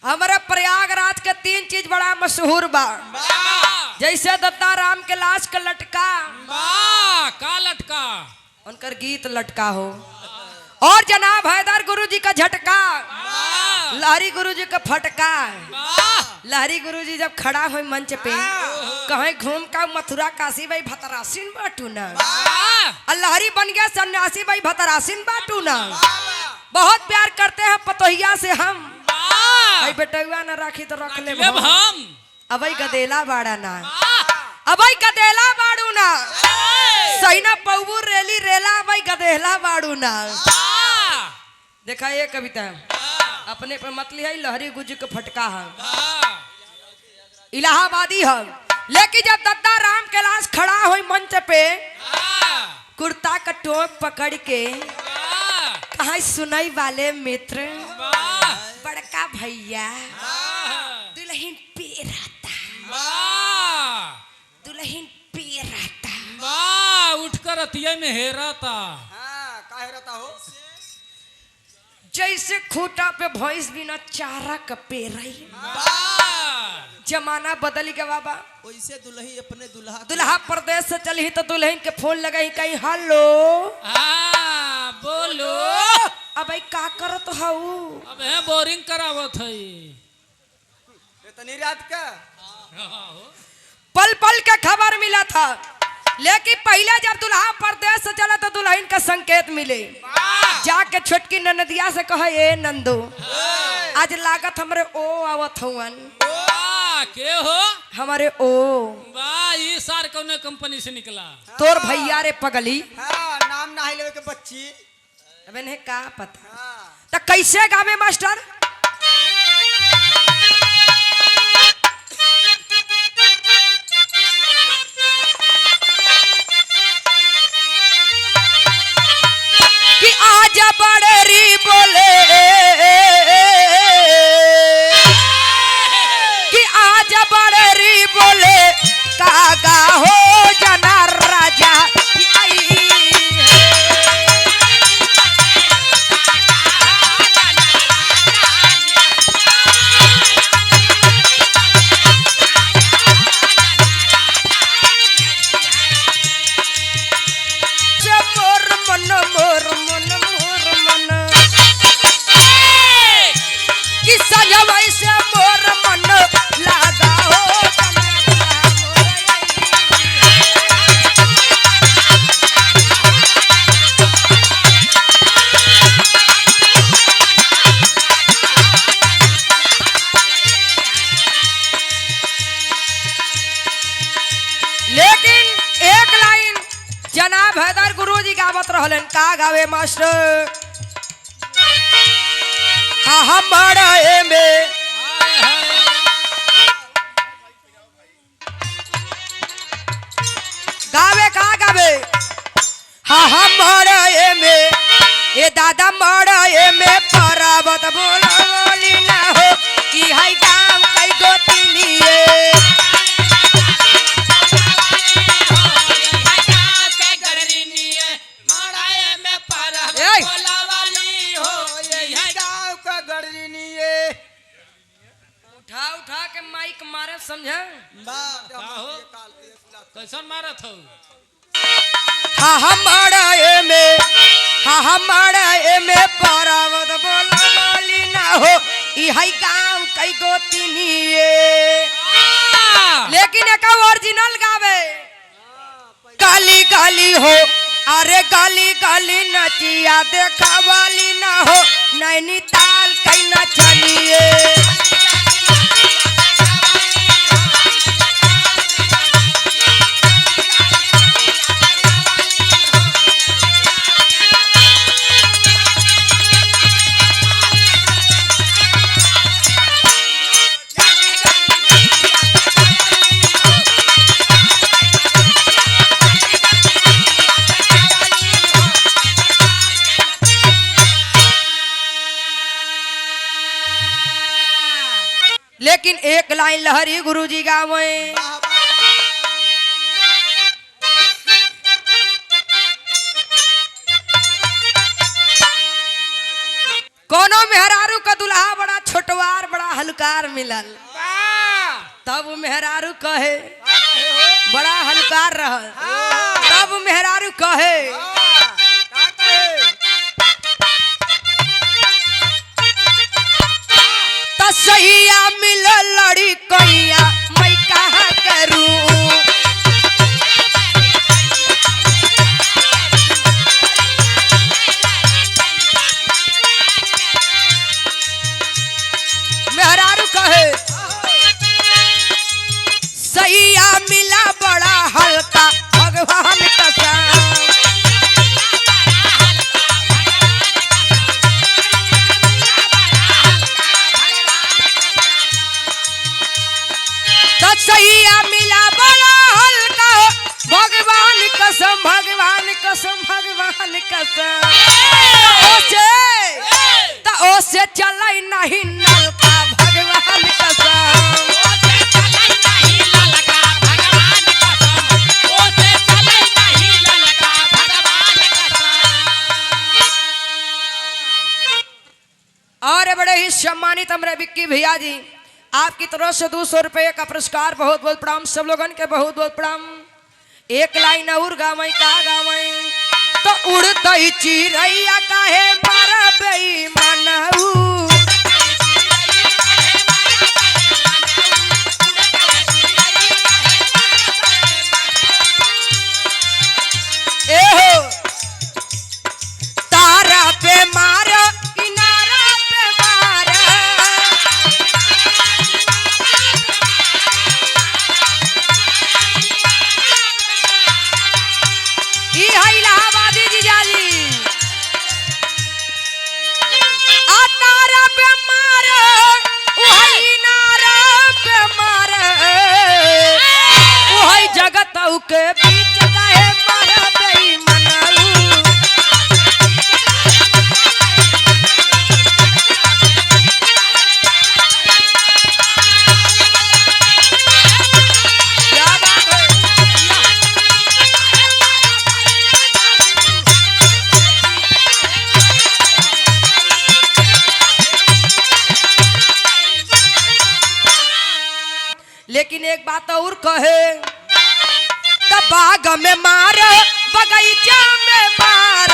हमारे प्रयागराज के 3 चीज बड़ा मशहूर बा। जैसे दत्ता राम के लाश का लटका, का लटका, उनकर गीत लटका हो, और जनाब हैदर गुरु जी का झटका, लहरी गुरु जी का फटका। लहरी गुरु जी जब खड़ा हो मंच पे कहीं घूम का मथुरा काशी भाई भतरासिन बाटू ना, लहरी बन गया सन्यासी भाई भतरासिन बाटू ना। बहुत प्यार करते हैं पतोहिया से हम, भाई बेटुआ न राखी तो रख ले हम। अबई गदेला बाड़ा ना, अबई गदेला बाड़ू ना, सही ना पौबू रेली रेला अबई गदेला बाड़ू ना। देखा ये कविता अपने पे मत लिया, लहरी गुरु जी का फटका है, इलाहाबादी है। लेकिन जब दत्ता राम के लाश खड़ा हुई मंच पे, कुर्ता का टोप पकड़ के कहा सुनाई वाले मित्र, बड़का भैया दुल्हन पे रहता, दुल्हन पे रहता, उठकर अतिया में हेराता। का हेराता हो? जैसे खूटा पे भैंस बिना चारा का पे रही। जमाना बदल गया बाबा, वैसे दुल्ही अपने दुल्हा प्रदेश से चली तो दुल्हन के फोन लगाई कहीं हेलो बोलो। अब का करत हऊ? अब है बोरिंग करावत है इतनी रात का। पल पल के खबर मिला था, लेकिन पहले जब दुल्हा परदेश से चला तो दुल्हन का संकेत मिले। जाके छोटकी ननदिया से कहे ए नंदू आज लागत हमरे ओ आवत हुवन। के हो? हमारे ओ ये सार कौन कंपनी से निकला? तोर भैया रे पगली। नाम ना लेवे के बच्ची। अबे ने का पता तो कैसे गावे मास्टर? कि आज बड़ेरी बोले, कि आज बड़ेरी बोले कागा हो जना राजा आई। जनाब हैदर गुरु जी गावत रहलन, का गावे मास्टर? हाँ हमारा में गावे, का गावे? हाँ हमारा में ये दादा मारा में परावत बोला बोली ना हो कि हाय गाँव कई गोतिनिए। उठा उठा के माइक मारे समझे? कैसन मारत हो? हाँ हमारा में, हाँ हमारा में परावत बोला बोली ना हो ई हाई गाँव कई गोतिनिए। लेकिन एक ओरिजिनल गावे, गाली गाली हो, अरे गाली गाली नचिया देखा वाली ना हो, नैनीताल कई नचनिए। लेकिन एक लाइन लहरी गुरुजी गावे, कोनो मेहरारू का दुल्हा बड़ा छोटवार बड़ा हल्का हलकार मिलल। वाह तब वो मेहरारू कहे, कहे हो बड़ा हलकार रहल। हाँ तब वो मेहरारू कहे, का कहे तो सैया मिलल लड़ी कैया मैं कहा करूं। मेहरारू कहे, सैया मिला बड़ा हल्का भगवान कसम। तो सैया मिला बड़ा हल्का भगवान कसम, भगवान कसम, भगवान कसम। तो ओसे चलै नहीं नलका भगवान कसम। और बड़े ही सम्मानित हमारे विक्की भैया जी, आपकी तरफ से 200 रुपये का पुरस्कार। बहुत बहुत प्रणाम सब लोगन के, बहुत बहुत प्रणाम। एक लाइन और गावई का गावई, तो उड़तई चिड़ैया काहे मारा बेईमानऊ। एहो तारा पे मारा किनारा पे मारा। ई है इलाहाबादी जीजाजी। आ तारा पे मारा, वही नारा पे मारा। वही जगत के बीच काहे मारा बेईमानऊ। क्या बात है? लेकिन एक बात और कहे, तब बाग में मार बगीचा में मार।